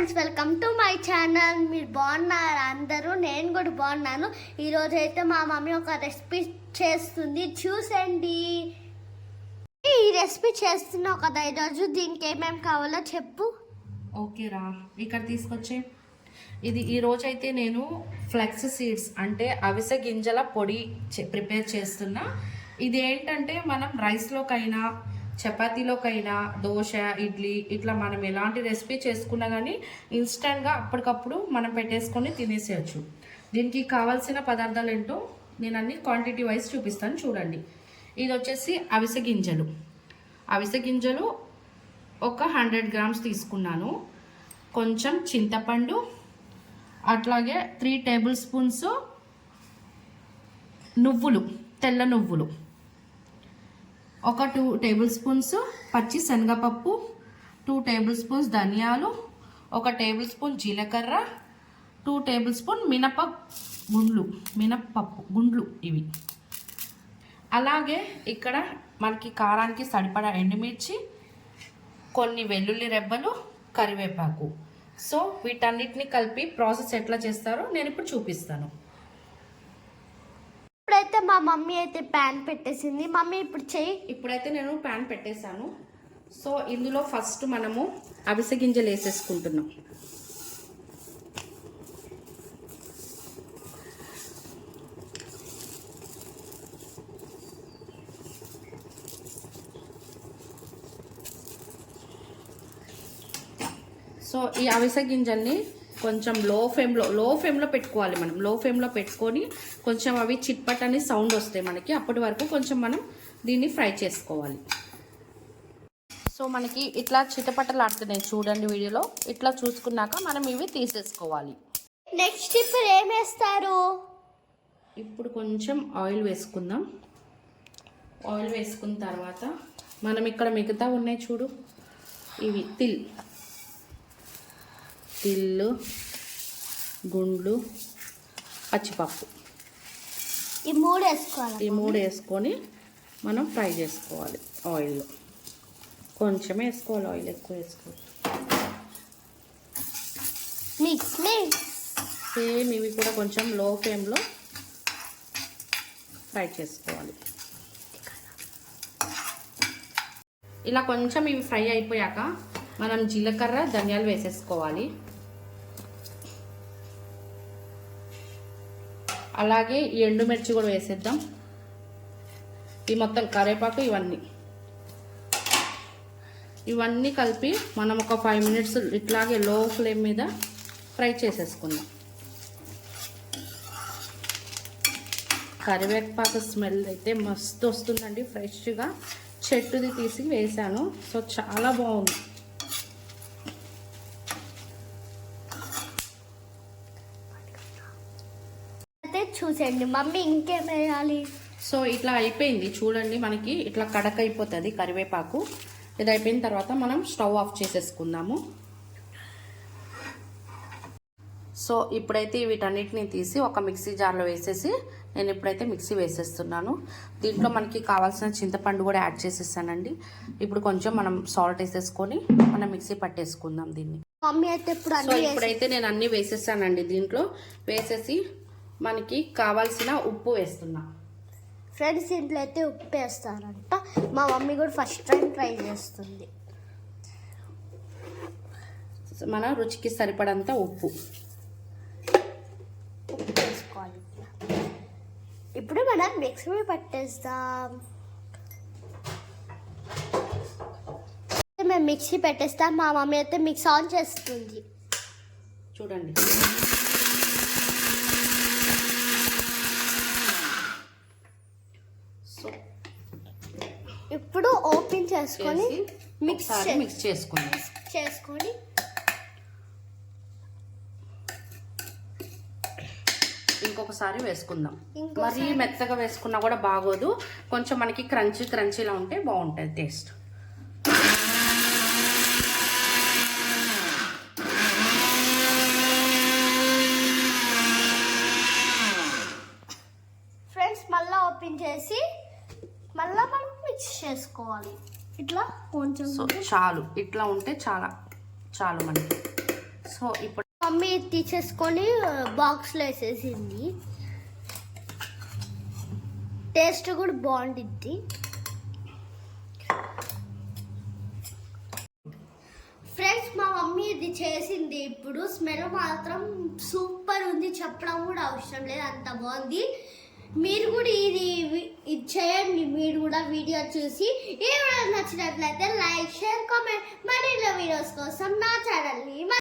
Friends, welcome to my channel. మీరు బాగున్నారు అందరూ? నేను కూడా బాగున్నాను. ఈరోజు అయితే మా మమ్మీ ఒక రెసిపీ చేస్తుంది, చూసండి. ఈ రెసిపీ చేస్తున్నావు కదా ఈరోజు, దీనికి ఏమేమి కావాలో చెప్పు. ఓకే రా, ఇక్కడ తీసుకొచ్చే. ఇది ఈరోజు అయితే నేను ఫ్లెక్స్ సీడ్స్ అంటే అవిసె గింజల పొడి ప్రిపేర్ చేస్తున్నా. ఇది ఏంటంటే మనం రైస్లోకైనా చపాతీలోకైనా దోశ ఇడ్లీ ఇట్లా మనం ఎలాంటి రెసిపీ చేసుకున్నా కానీ ఇన్స్టెంట్గా అప్పటికప్పుడు మనం పెట్టేసుకొని తినేసేయచ్చు. దీనికి కావాల్సిన పదార్థాలు ఏంటో నేను అన్ని క్వాంటిటీ వైజ్ చూపిస్తాను, చూడండి. ఇది వచ్చేసి అవిసె గింజలు. అవిసె గింజలు ఒక 100 గ్రామ్స్ తీసుకున్నాను. కొంచెం చింతపండు, అట్లాగే 3 టేబుల్ స్పూన్స్ నువ్వులు, తెల్ల నువ్వులు, ఒక 2 టేబుల్ స్పూన్స్ పచ్చి శనగపప్పు, 2 టేబుల్ స్పూన్స్ ధనియాలు, 1 టేబుల్ స్పూన్ జీలకర్ర, 2 టేబుల్ స్పూన్ మినపప్పు గుండ్లు ఇవి. అలాగే ఇక్కడ మనకి కారానికి సరిపడా ఎండుమిర్చి, కొన్ని వెల్లుల్లి రెబ్బలు, కరివేపాకు. సో వీటన్నిటిని కలిపి ప్రాసెస్ ఎట్లా చేస్తారో నేను ఇప్పుడు చూపిస్తాను. ఇప్పుడైతే మా మమ్మీ అయితే ప్యాన్ పెట్టేసింది. మమ్మీ ఇప్పుడు చెయ్యి. ఇప్పుడైతే నేను ప్యాన్ పెట్టేశాను. సో ఇందులో ఫస్ట్ మనము అవిసె గింజలు వేసేసుకుంటున్నాం. సో ఈ అవిసె గింజల్ని కొంచెం లో ఫ్లేమ్లో పెట్టుకోవాలి. మనం లో ఫ్లేమ్లో పెట్టుకొని కొంచెం అవి చిట్పట్ అని సౌండ్ వస్తాయి మనకి. అప్పటి వరకు కొంచెం మనం దీన్ని ఫ్రై చేసుకోవాలి. సో మనకి ఇట్లా చిటపటలు ఆడుతున్నాయి చూడండి వీడియోలో. ఇట్లా చూసుకున్నాక మనం ఇవి తీసేసుకోవాలి. నెక్స్ట్ ఇప్పుడు ఏం వేస్తారు? ఇప్పుడు కొంచెం ఆయిల్ వేసుకుందాం. ఆయిల్ వేసుకున్న తర్వాత మనం ఇక్కడ మిగతా ఉన్నాయి చూడు, ఇవి తిల్లు, గుండ్లు, పచ్చిపప్పు, ఈ మూడు వేసుకొని మనం ఫ్రై చేసుకోవాలి ఆయిల్లో. కొంచెం వేసుకోవాలి, ఆయిల్ ఎక్కువ వేసుకోవాలి. మిక్స్ సేమ్ ఇవి కూడా కొంచెం లో ఫ్లేమ్లో ఫ్రై చేసుకోవాలి. ఇలా కొంచెం ఇవి ఫ్రై అయిపోయాక మనం జీలకర్ర ధనియాలు వేసేసుకోవాలి. అలాగే ఈ ఎండుమిర్చి కూడా వేసేద్దాం. ఈ మొత్తం కరివేపాకు ఇవన్నీ కలిపి మనం ఒక 5 మినిట్స్ ఇట్లాగే లో ఫ్లేమ్ మీద ఫ్రై చేసేసుకుందాం. కరివేపాకు స్మెల్ అయితే మస్తు వస్తుందండి. ఫ్రెష్గా చెట్టుది తీసి వేసాను. సో చాలా బాగుంది. చూసండి మమ్మీ, ఇంకేం వేయాలి? సో ఇట్లా అయిపోయింది చూడండి. మనకి ఇట్లా కడక్ అయిపోతుంది కరివేపాకు. ఇది అయిపోయిన తర్వాత మనం స్టవ్ ఆఫ్ చేసేసుకుందాము. సో ఇప్పుడైతే వీటన్నిటిని తీసి ఒక మిక్సీ జార్లో వేసేసి నేను ఇప్పుడైతే మిక్సీ వేసేస్తున్నాను. దీంట్లో మనకి కావాల్సిన చింతపండు కూడా యాడ్ చేసేసానండి. ఇప్పుడు కొంచెం మనం సాల్ట్ వేసేసుకొని మనం మిక్సీ పట్టేసుకుందాం దీన్ని. మమ్మీ అయితే ఇప్పుడైతే నేను అన్నీ వేసేసానండి. దీంట్లో వేసేసి మనకి కావాల్సిన ఉప్పు వేస్తున్నా. ఫ్రెండ్స్, ఇంట్లో అయితే ఉప్పు వేస్తారంట. మా మమ్మీ కూడా ఫస్ట్ టైం ట్రై చేస్తుంది. మన రుచికి సరిపడంత ఉప్పు వేసుకోవాలి. ఇప్పుడు మనం మిక్సీ పట్టేస్తాం. మేము మిక్సీ పెట్టేస్తాం. మా మమ్మీ అయితే మిక్స్ ఆన్ చేస్తుంది. చూడండి. ఇప్పుడు ఓపెన్ చేసుకొని మిక్స్ చేసుకొని ఇంకొకసారి వేసుకుందాం. మరీ మెత్తగా వేసుకున్నా కూడా బాగోదు. కొంచెం మనకి క్రంచీలా ఉంటే బాగుంటుంది టేస్ట్. ఫ్రెండ్స్, మళ్ళీ ఓపెన్ చేసి మళ్ళీ మనం మిక్స్ చేసుకోవాలి. ఇట్లా కొంచెం సో చాలు, ఇట్లా ఉంటే చాలు మనకి. సో సో ఇప్పుడు మమ్మీ తీసేసుకొని బాక్స్లో వేసేసింది. టేస్ట్ కూడా బాగుంటుంది. ఫ్రెండ్స్, మా మమ్మీ ఇది చేసింది. ఇప్పుడు స్మెల్ మాత్రం సూపర్ ఉంది, చెప్పడం కూడా అవసరం లేదు, అంత బాగుంది. మీరు కూడా ఇది చేయండి. మీరు కూడా వీడియో చూసి ఈ వీడియో నచ్చినట్లయితే లైక్, షేర్, కామెంట్. మరిన్ని వీడియోస్ కోసం నా ఛానల్ని